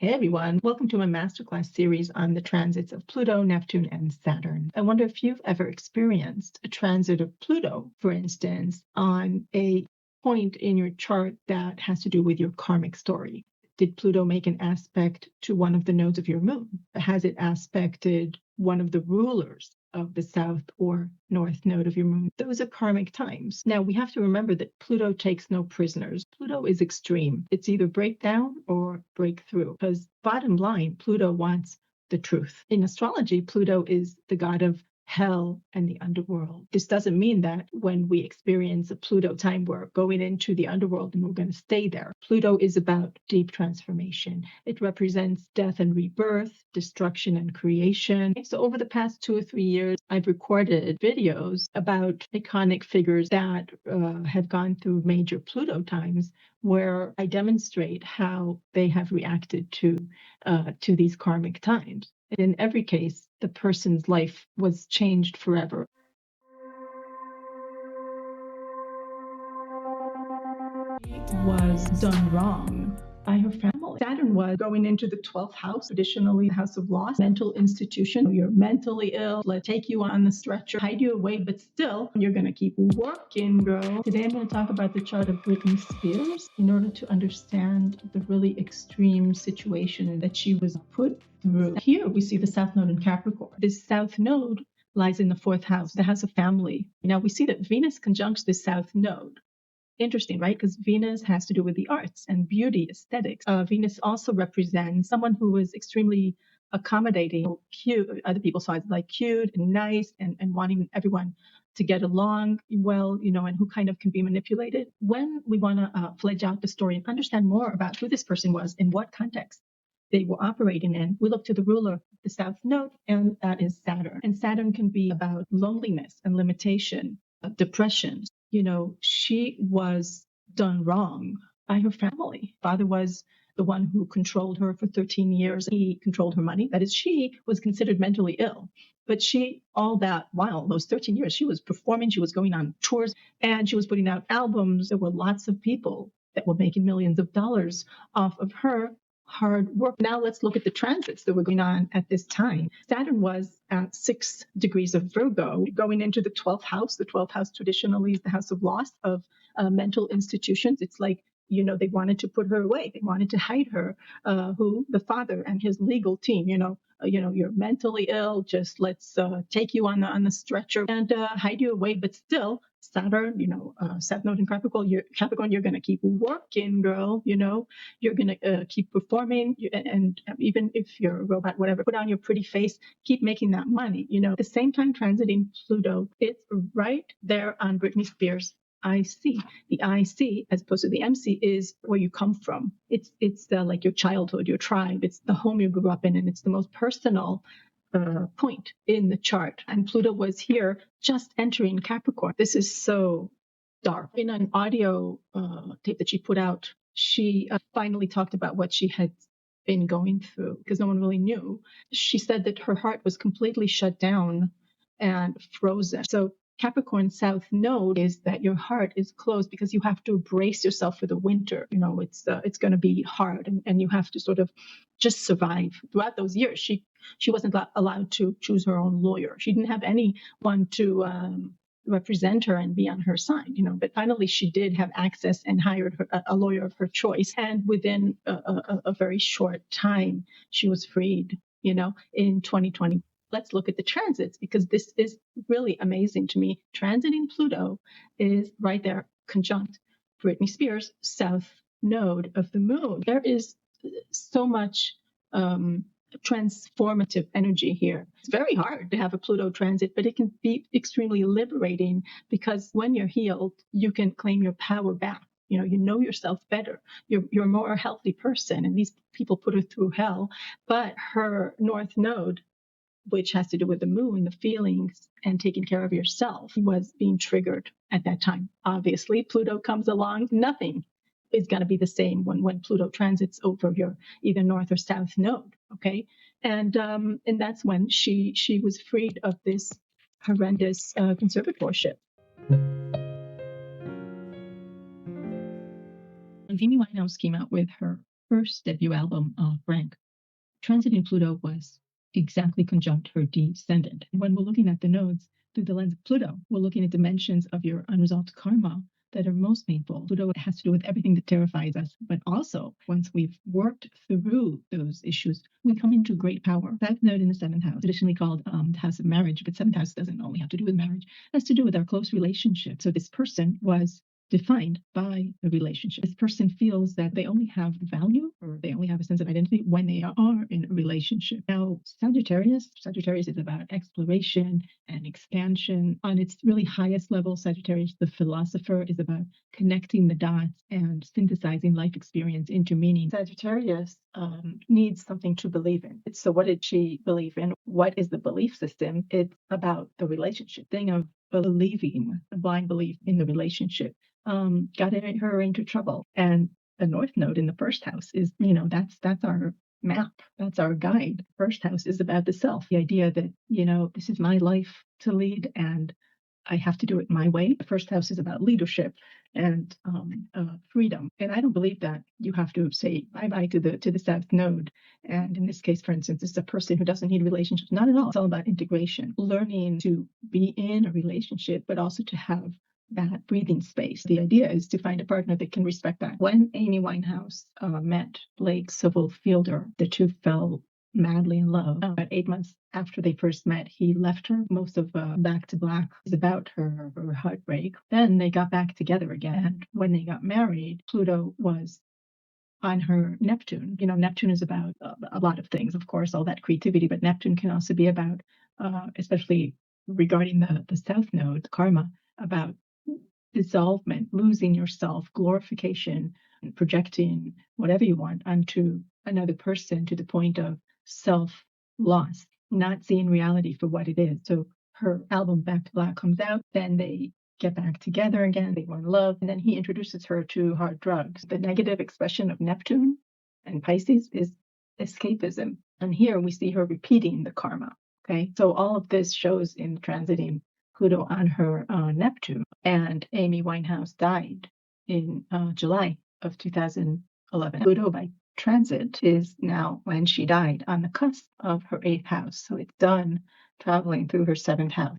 Hey everyone, welcome to my masterclass series on the transits of Pluto, Neptune, and Saturn. I wonder if you've ever experienced a transit of Pluto, for instance, on a point in your chart that has to do with your karmic story. Did Pluto make an aspect to one of the nodes of your moon? Has it aspected one of the rulers of the south or north node of your moon? Those are karmic times. Now, we have to remember that Pluto takes no prisoners. Pluto is extreme. It's either breakdown or breakthrough, because bottom line, Pluto wants the truth. In astrology, Pluto is the god of hell and the underworld. This doesn't mean that when we experience a Pluto time, we're going into the underworld and we're going to stay there. Pluto is about deep transformation. It represents death and rebirth, destruction and creation. So over the past 2 or 3 years, I've recorded videos about iconic figures that have gone through major Pluto times, where I demonstrate how they have reacted to these karmic times. And in every case, the person's life was changed forever. Was done wrong by her family. Saturn was going into the 12th house, traditionally the house of loss, mental institution. You're mentally ill, let's take you on the stretcher, hide you away, but still, you're going to keep working, girl. Today, I'm going to talk about the chart of Britney Spears in order to understand the really extreme situation that she was put through. Here, we see the South Node in Capricorn. This South Node lies in the 4th house, the house of family. Now, we see that Venus conjuncts this South Node. Interesting, right? Because Venus has to do with the arts and beauty, aesthetics. Venus also represents someone who is extremely accommodating, cute. Other people saw it like cute and nice and wanting everyone to get along well, and who kind of can be manipulated. When we want to fledge out the story and understand more about who this person was, in what context they were operating in, we look to the ruler of the South Node, and that is Saturn. And Saturn can be about loneliness and limitation, depression. She was done wrong by her family. Father was the one who controlled her for 13 years. He controlled her money. That is, she was considered mentally ill. But she, all that while, those 13 years, she was performing, she was going on tours, and she was putting out albums. There were lots of people that were making millions of dollars off of her hard work. Now let's look at the transits that were going on at this time. Saturn was at 6 degrees of Virgo, going into the 12th house. The 12th house traditionally is the house of loss, of mental institutions. It's like, they wanted to put her away. They wanted to hide her. The father and his legal team, you're mentally ill. Just let's take you on the stretcher and hide you away. But still, Saturn, South Node in Capricorn, you're going to keep working, girl. You're going to keep performing. And even if you're a robot, whatever, put on your pretty face, keep making that money. At the same time, transiting Pluto, it's right there on Britney Spears' IC. The IC, as opposed to the MC, is where you come from. It's like your childhood, your tribe. It's the home you grew up in, and it's the most personal point in the chart. And Pluto was here just entering Capricorn. This is so dark. In an audio tape that she put out, she finally talked about what she had been going through, because no one really knew. She said that her heart was completely shut down and frozen. So Capricorn South Node is that your heart is closed because you have to brace yourself for the winter. It's going to be hard, and you have to sort of just survive. Throughout those years, she wasn't allowed to choose her own lawyer. She didn't have anyone to represent her and be on her side. But finally, she did have access and hired a lawyer of her choice. And within a very short time, she was freed. In 2020. Let's look at the transits, because this is really amazing to me. Transiting Pluto is right there, conjunct Britney Spears' South Node of the moon. There is so much transformative energy here. It's very hard to have a Pluto transit, but it can be extremely liberating, because when you're healed, you can claim your power back. You know yourself better. You're a more healthy person, and these people put her through hell. But her North Node, which has to do with the moon, the feelings, and taking care of yourself, was being triggered at that time. Obviously, Pluto comes along, nothing is going to be the same when Pluto transits over your either North or South Node, okay? And that's when she was freed of this horrendous conservatorship. When Winehouse came out with her first debut album, Frank, transiting Pluto was exactly conjunct her descendant. When we're looking at the nodes through the lens of Pluto, we're looking at dimensions of your unresolved karma that are most painful. Pluto has to do with everything that terrifies us, but also once we've worked through those issues, we come into great power. That node in the seventh house, traditionally called the house of marriage, but seventh house doesn't only have to do with marriage, it has to do with our close relationship. So this person was defined by a relationship. This person feels that they only have value or they only have a sense of identity when they are in a relationship. Now, Sagittarius is about exploration and expansion. On its really highest level, Sagittarius, the philosopher, is about connecting the dots and synthesizing life experience into meaning. Sagittarius needs something to believe in. So what did she believe in? What is the belief system? It's about the relationship thing of believing, a blind belief in the relationship. Got her into trouble. And the North Node in the first house is, that's our map. That's our guide. First house is about the self, the idea that, this is my life to lead and I have to do it my way. The first house is about leadership and freedom. And I don't believe that you have to say bye-bye to the South Node. And in this case, for instance, this is a person who doesn't need relationships. Not at all. It's all about integration, learning to be in a relationship, but also to have that breathing space. The idea is to find a partner that can respect that. When Amy Winehouse met Blake Civil Fielder, the two fell madly in love. About 8 months after they first met, he left her. Most of Back to Black is about her heartbreak. Then they got back together again. And when they got married, Pluto was on her Neptune. Neptune is about a lot of things, of course, all that creativity, but Neptune can also be about, especially regarding the South Node, karma, about dissolvement, losing yourself, glorification, and projecting whatever you want onto another person to the point of self-loss, not seeing reality for what it is. So her album Back to Black comes out, then they get back together again, they were in love, and then he introduces her to hard drugs. The negative expression of Neptune and Pisces is escapism. And here we see her repeating the karma. Okay, so all of this shows in transiting Pluto on her Neptune. And Amy Winehouse died in July of 2011. Pluto by transit is now, when she died, on the cusp of her 8th house. So it's done traveling through her 7th house.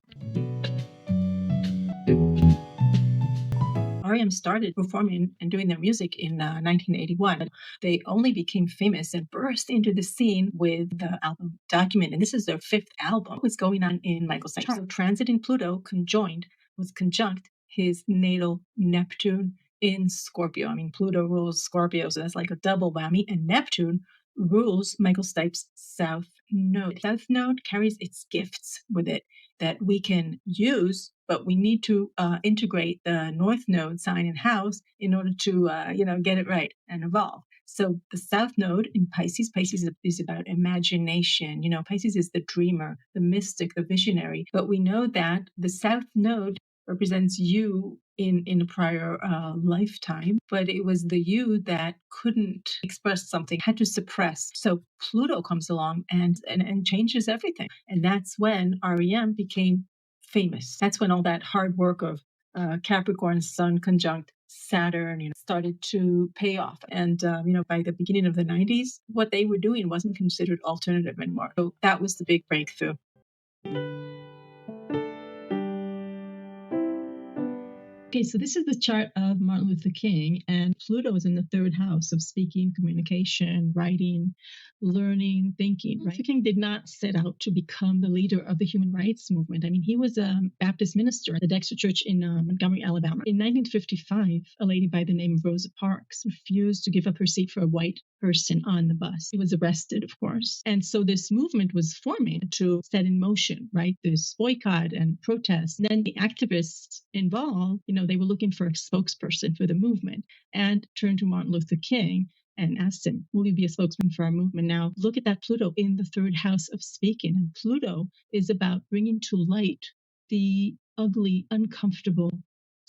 R.E.M started performing and doing their music in 1981. They only became famous and burst into the scene with the album Document. And this is their 5th album. What's going on in Michael's chart? So transiting Pluto was conjunct his natal Neptune in Scorpio. I mean, Pluto rules Scorpio, so that's like a double whammy. And Neptune rules Michael Stipe's South Node. South Node carries its gifts with it that we can use, but we need to integrate the North Node sign and house in order to, get it right and evolve. So the South Node in Pisces is about imagination. Pisces is the dreamer, the mystic, the visionary. But we know that the South Node represents you in a prior lifetime, but it was the you that couldn't express something, had to suppress. So Pluto comes along and changes everything. And that's when R.E.M became famous. That's when all that hard work of Capricorn Sun conjunct Saturn started to pay off. And, by the beginning of the 90s, what they were doing wasn't considered alternative anymore. So that was the big breakthrough. Okay, so this is the chart of Martin Luther King, and Pluto is in the 3rd house of speaking, communication, writing, learning, thinking. Luther King did not set out to become the leader of the human rights movement. I mean, he was a Baptist minister at the Dexter Church in Montgomery, Alabama. In 1955, a lady by the name of Rosa Parks refused to give up her seat for a white person on the bus. He was arrested, of course. And so this movement was forming to set in motion, right? This boycott and protest. And then the activists involved, they were looking for a spokesperson for the movement and turned to Martin Luther King and asked him, will you be a spokesman for our movement? Now, look at that Pluto in the 3rd house of speaking. And Pluto is about bringing to light the ugly, uncomfortable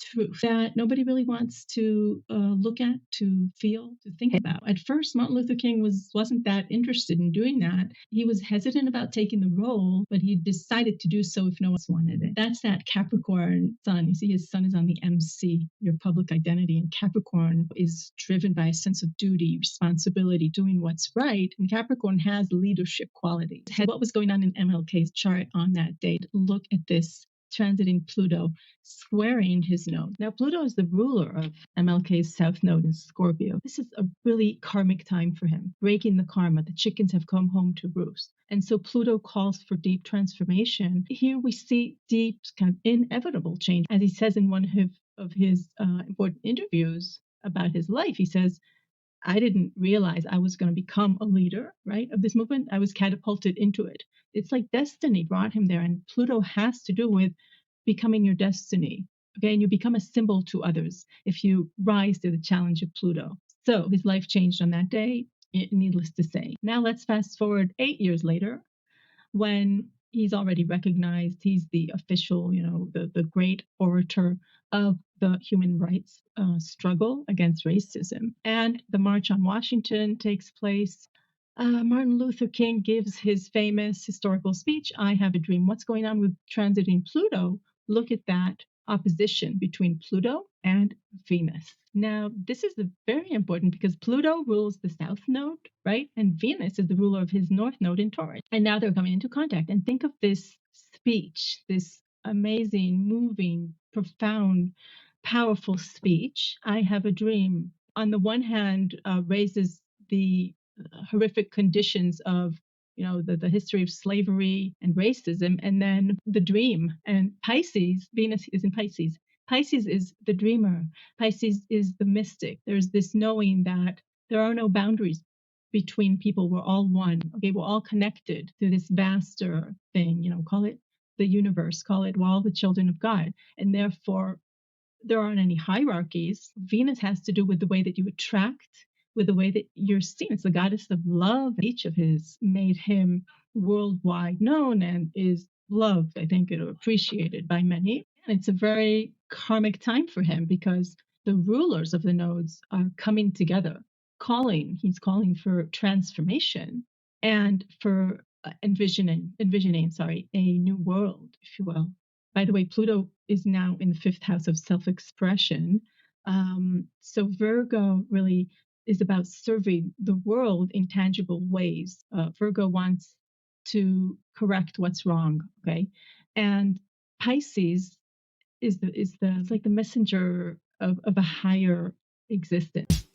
truth that nobody really wants to look at, to feel, to think about. At first, Martin Luther King wasn't that interested in doing that. He was hesitant about taking the role, but he decided to do so if no one else wanted it. That's that Capricorn sun. You see, his sun is on the MC, your public identity, and Capricorn is driven by a sense of duty, responsibility, doing what's right. And Capricorn has leadership qualities. What was going on in MLK's chart on that date? Look at this transiting Pluto, squaring his node. Now, Pluto is the ruler of MLK's south node in Scorpio. This is a really karmic time for him, breaking the karma. The chickens have come home to roost. And so Pluto calls for deep transformation. Here we see deep, kind of inevitable change. As he says in one of his important interviews about his life, he says, I didn't realize I was going to become a leader, right, of this movement. I was catapulted into it. It's like destiny brought him there. And Pluto has to do with becoming your destiny. Okay. And you become a symbol to others if you rise to the challenge of Pluto. So his life changed on that day, needless to say. Now let's fast forward 8 years later, when he's already recognized, he's the official, the great orator of the human rights struggle against racism. And the March on Washington takes place. Martin Luther King gives his famous historical speech, I Have a Dream. What's going on with transiting Pluto? Look at that opposition between Pluto and Venus. Now, this is very important because Pluto rules the south node, right? And Venus is the ruler of his north node in Taurus. And now they're coming into contact. And think of this speech, this amazing, moving, profound, powerful speech. I Have a Dream. On the one hand, raises the horrific conditions of the history of slavery and racism, and then the dream. And Pisces, Venus is in Pisces. Pisces is the dreamer. Pisces is the mystic. There's this knowing that there are no boundaries between people. We're all one. Okay, we're all connected to this vaster thing. Call it the universe. Call it we're all the children of God, and therefore there aren't any hierarchies. Venus has to do with the way that you attract, with the way that you're seen. It's the goddess of love. Each of his made him worldwide known and is loved, I think, appreciated by many. And it's a very karmic time for him because the rulers of the nodes are coming together, he's calling for transformation and for envisioning, a new world, if you will. By the way, Pluto is now in the fifth house of self-expression. So Virgo really is about serving the world in tangible ways. Virgo wants to correct what's wrong, okay? And Pisces it's like the messenger of a higher existence.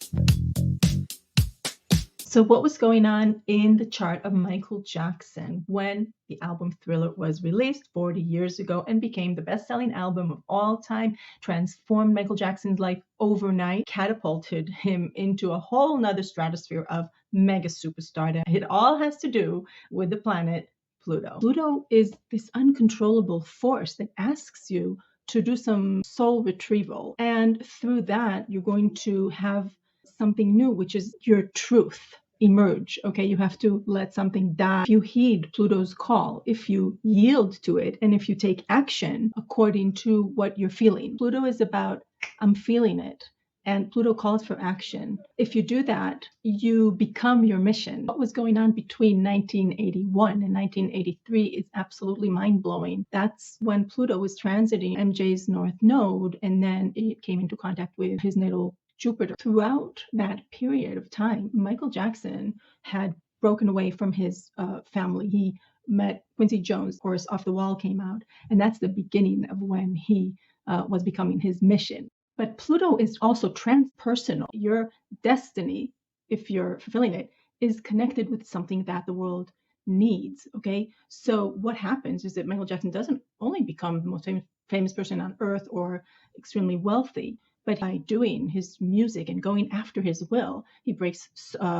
So what was going on in the chart of Michael Jackson when the album Thriller was released 40 years ago and became the best-selling album of all time, transformed Michael Jackson's life overnight, catapulted him into a whole nother stratosphere of mega superstardom. It all has to do with the planet Pluto. Pluto is this uncontrollable force that asks you to do some soul retrieval. And through that, you're going to have something new, which is your truth emerge. Okay, you have to let something die. If you heed Pluto's call, if you yield to it, and if you take action according to what you're feeling. Pluto is about, I'm feeling it. And Pluto calls for action. If you do that, you become your mission. What was going on between 1981 and 1983 is absolutely mind-blowing. That's when Pluto was transiting MJ's north node, and then it came into contact with his natal Jupiter. Throughout that period of time, Michael Jackson had broken away from his family. He met Quincy Jones, of course, Off the Wall came out, and that's the beginning of when he was becoming his mission. But Pluto is also transpersonal. Your destiny, if you're fulfilling it, is connected with something that the world needs, okay? So what happens is that Michael Jackson doesn't only become the most famous person on earth or extremely wealthy, but by doing his music and going after his will, he breaks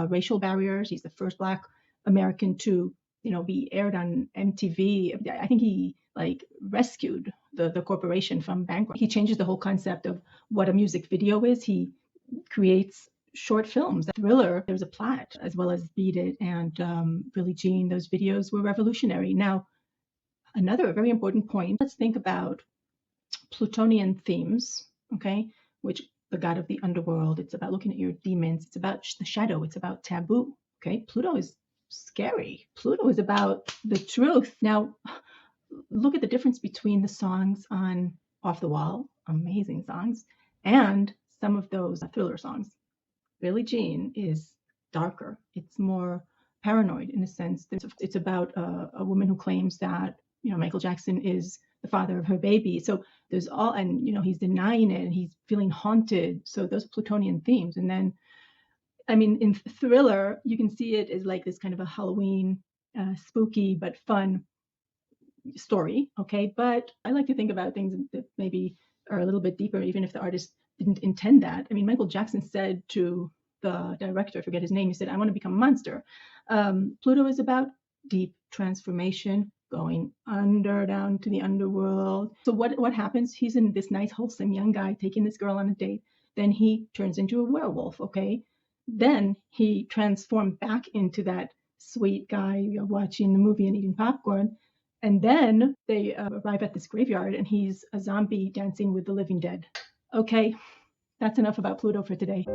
racial barriers. He's the first Black American to, be aired on MTV. I think he rescued the corporation from bankruptcy. He changes the whole concept of what a music video is. He creates short films. Thriller, there's a plot, as well as Beat It and Billie Jean. Those videos were revolutionary. Now, another very important point, let's think about Plutonian themes okay, which the god of the underworld. It's about looking at your demons. It's about the shadow. It's about taboo. Okay, Pluto is scary. Pluto is about the truth. Now, look at the difference between the songs on Off the Wall, amazing songs, and some of those thriller songs. Billie Jean is darker. It's more paranoid in a sense. It's about a woman who claims that Michael Jackson is the father of her baby. So there's all, and he's denying it, and he's feeling haunted. So those Plutonian themes, and then in Thriller, you can see it as like this kind of a Halloween, spooky but fun story. Okay, but I like to think about things that maybe are a little bit deeper, even if the artist didn't intend that. Michael Jackson said to the director, I forget his name, he said, "I want to become a monster." Pluto is about deep transformation, going down to the underworld. So what happens? He's in this nice, wholesome young guy taking this girl on a date. Then he turns into a werewolf. Okay, then he transformed back into that sweet guy watching the movie and eating popcorn. And then they arrive at this graveyard, and he's a zombie dancing with the living dead. Okay, that's enough about Pluto for today.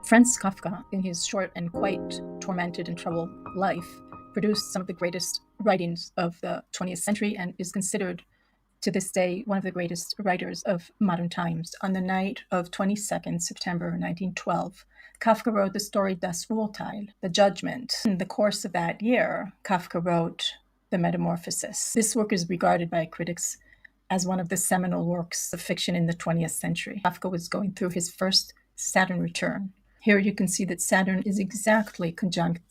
Franz Kafka, in his short and quite tormented and troubled life, produced some of the greatest writings of the 20th century and is considered to this day one of the greatest writers of modern times. On the night of 22nd September 1912, Kafka wrote the story Das Urteil, The Judgment. In the course of that year, Kafka wrote The Metamorphosis. This work is regarded by critics as one of the seminal works of fiction in the 20th century. Kafka was going through his first Saturn return. Here you can see that Saturn is exactly conjunct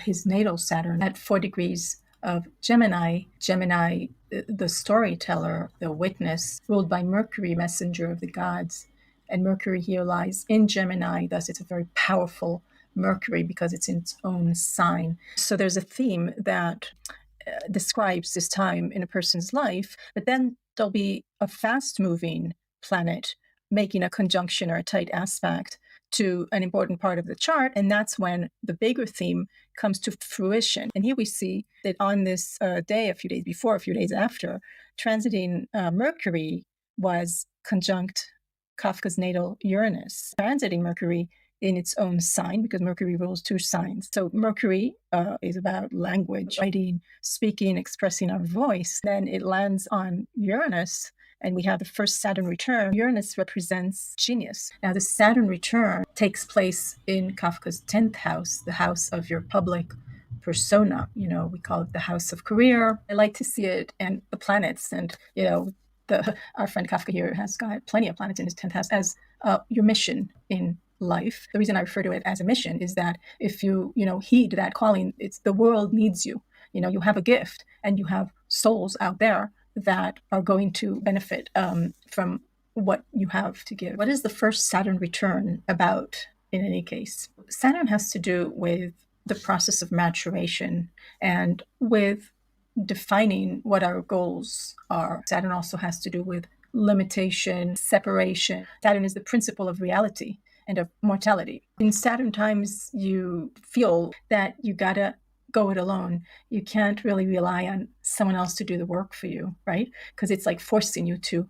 his natal Saturn at 4 degrees of Gemini. Gemini, the storyteller, the witness, ruled by Mercury, messenger of the gods. And Mercury here lies in Gemini, thus it's a very powerful Mercury because it's in its own sign. So there's a theme that describes this time in a person's life, but then there'll be a fast-moving planet making a conjunction or a tight aspect to an important part of the chart, and that's when the bigger theme comes to fruition. And here we see that on this day, a few days before, a few days after, transiting Mercury was conjunct Kafka's natal Uranus, transiting Mercury in its own sign, because Mercury rules 2 signs. So Mercury is about language, writing, speaking, expressing our voice. Then it lands on Uranus, and we have the first Saturn return. Uranus represents genius. Now, the Saturn return takes place in Kafka's 10th house, the house of your public persona. We call it the house of career. I like to see it, and the planets, and, our friend Kafka here has got plenty of planets in his 10th house as your mission in life. The reason I refer to it as a mission is that if you, heed that calling, it's the world needs you. You have a gift, and you have souls out there that are going to benefit from what you have to give. What is the first Saturn return about in any case? Saturn has to do with the process of maturation and with defining what our goals are. Saturn also has to do with limitation, separation. Saturn is the principle of reality and of mortality. In Saturn times, you feel that you gotta go it alone. You can't really rely on someone else to do the work for you, right? Because it's like forcing you to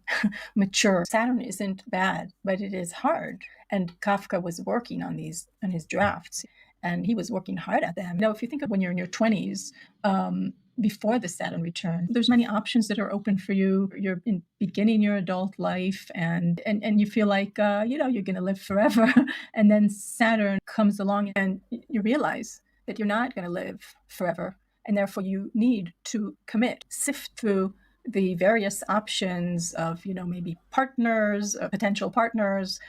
mature. Saturn isn't bad, but it is hard. And Kafka was working on his drafts, and he was working hard at them. If you think of when you're in your 20s, before the Saturn return, there's many options that are open for you. You're beginning your adult life, and you feel like you're going to live forever. And then Saturn comes along, and you realize that you're not going to live forever, and therefore you need to commit, sift through the various options of, maybe partners, potential partners,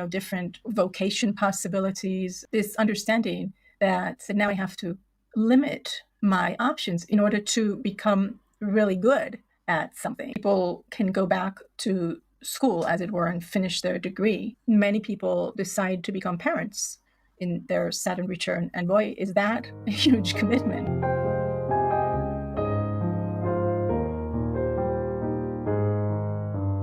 different vocation possibilities. This understanding that now I have to limit my options in order to become really good at something. People can go back to school, as it were, and finish their degree. Many people decide to become parents in their Saturn return, and boy, is that a huge commitment.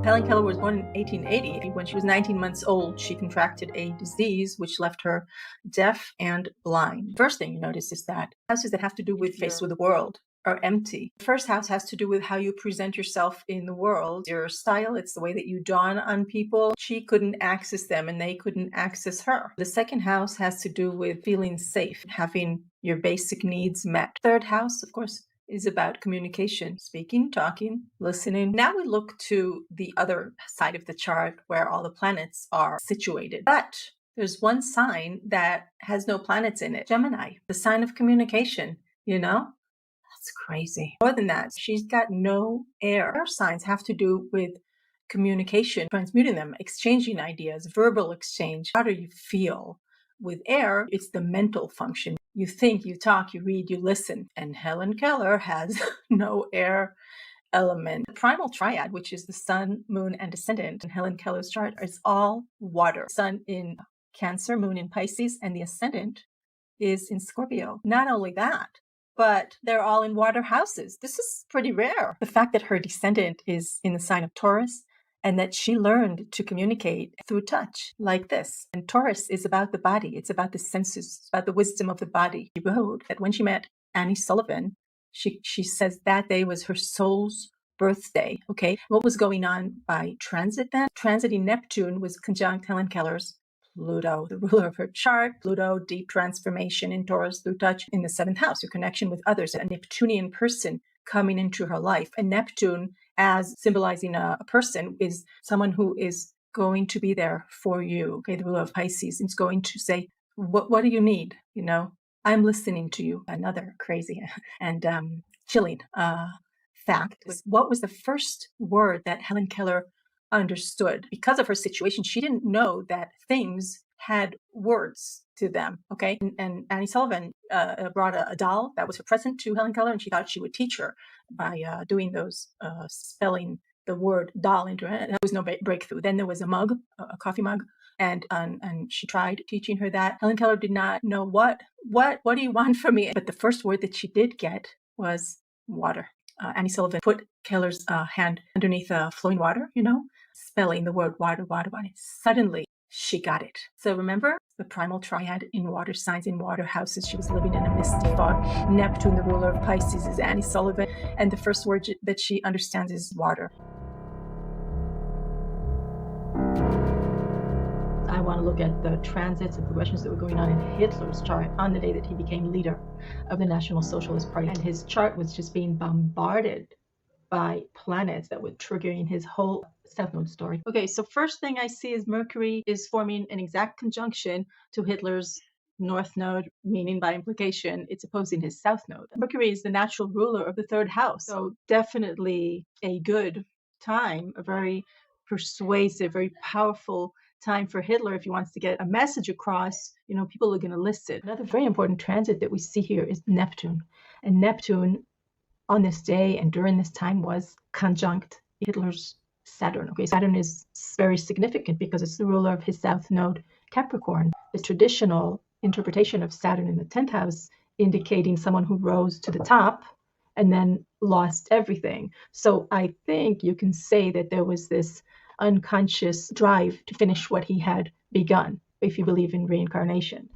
Helen Keller was born in 1880. When she was 19 months old, she contracted a disease which left her deaf and blind. First thing you notice is that houses that have to do with face with the world are empty. The first house has to do with how you present yourself in the world, your style. It's the way that you dawn on people. She couldn't access them and they couldn't access her. The second house has to do with feeling safe, having your basic needs met. Third house, of course, is about communication, speaking, talking, listening. Now we look to the other side of the chart where all the planets are situated. But there's one sign that has no planets in it, Gemini, the sign of communication, you know? That's crazy. More than that, she's got no air. Air signs have to do with communication, transmuting them, exchanging ideas, verbal exchange. How do you feel? With air, it's the mental function. You think, you talk, you read, you listen. And Helen Keller has no air element. The primal triad, which is the sun, moon, and ascendant in Helen Keller's chart, is all water. Sun in Cancer, moon in Pisces, and the ascendant is in Scorpio. Not only that, but they're all in water houses. This is pretty rare. The fact that her descendant is in the sign of Taurus and that she learned to communicate through touch like this. And Taurus is about the body. It's about the senses, it's about the wisdom of the body. She wrote that when she met Annie Sullivan, she says that day was her soul's birthday. Okay. What was going on by transit then? Transiting Neptune was conjunct Helen Keller's Pluto, the ruler of her chart. Pluto, deep transformation in Taurus through touch in the seventh house, your connection with others, a Neptunian person coming into her life. And Neptune, as symbolizing a person, is someone who is going to be there for you. Okay, the ruler of Pisces is going to say, what do you need? You know, I'm listening to you. Another crazy and chilling fact was, what was the first word that Helen Keller understood? Because of her situation, she didn't know that things had words to them. Okay. And Annie Sullivan brought a doll that was her present to Helen Keller, and she thought she would teach her by doing those, spelling the word doll into it. There was no breakthrough. Then there was a mug, a coffee mug, and she tried teaching her that. Helen Keller did not know what do you want from me? But the first word that she did get was water. Annie Sullivan put Keller's hand underneath flowing water, you know, spelling the word water, water, water. Suddenly, she got it. So remember the primal triad in water signs, in water houses. She was living in a misty fog. Neptune, the ruler of Pisces, is Annie Sullivan. And the first word that she understands is water. I want to look at the transits and progressions that were going on in Hitler's chart on the day that he became leader of the National Socialist Party. And his chart was just being bombarded by planets that were triggering his whole South Node story. Okay, so first thing I see is Mercury is forming an exact conjunction to Hitler's North Node, meaning by implication, it's opposing his South Node. Mercury is the natural ruler of the third house. So definitely a good time, a very persuasive, very powerful time for Hitler if he wants to get a message across. You know, people are going to listen. Another very important transit that we see here is Neptune. And Neptune on this day and during this time was conjunct Hitler's Saturn. Okay, Saturn is very significant because it's the ruler of his South Node, Capricorn. The traditional interpretation of Saturn in the 10th house indicating someone who rose to the top and then lost everything. So I think you can say that there was this unconscious drive to finish what he had begun, if you believe in reincarnation.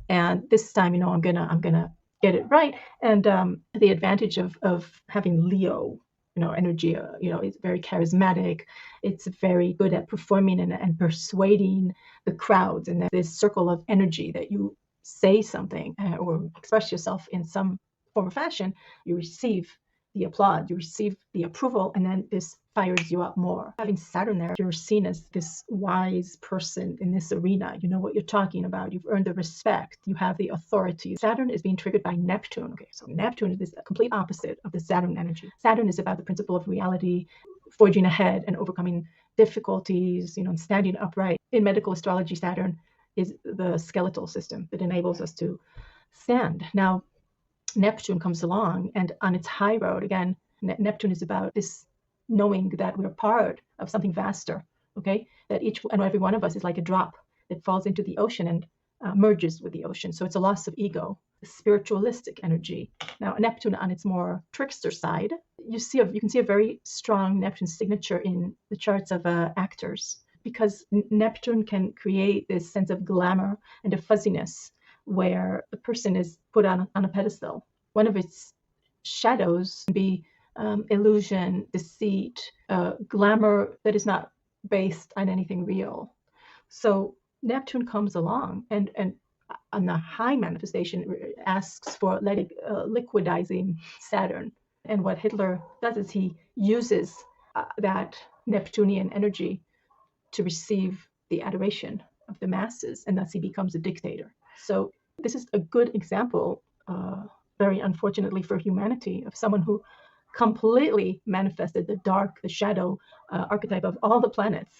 And this time, you know, I'm gonna get it right. And the advantage of having Leo, you know, energy, you know, it's very charismatic. It's very good at performing and persuading the crowds, and this circle of energy that you say something or express yourself in some form or fashion, you receive the applaud, you receive the approval, and then this fires you up more. Having Saturn there, you're seen as this wise person in this arena. You know what you're talking about. You've earned the respect. You have the authority. Saturn is being triggered by Neptune. Okay, so Neptune is the complete opposite of the Saturn energy. Saturn is about the principle of reality, forging ahead and overcoming difficulties, you know, and standing upright. In medical astrology, Saturn is the skeletal system that enables us to stand. Now, Neptune comes along, and on its high road, again, Neptune is about this knowing that we're part of something vaster, okay? That each and every one of us is like a drop that falls into the ocean and merges with the ocean. So it's a loss of ego, a spiritualistic energy. Now, Neptune on its more trickster side, you can see a very strong Neptune signature in the charts of actors, because Neptune can create this sense of glamour and a fuzziness where the person is put on a pedestal. One of its shadows can be illusion, deceit, glamour that is not based on anything real. So Neptune comes along and on the high manifestation asks for liquidizing Saturn. And what Hitler does is he uses that Neptunian energy to receive the adoration of the masses, and thus he becomes a dictator. So this is a good example, very unfortunately for humanity, of someone who completely manifested the dark, the shadow archetype of all the planets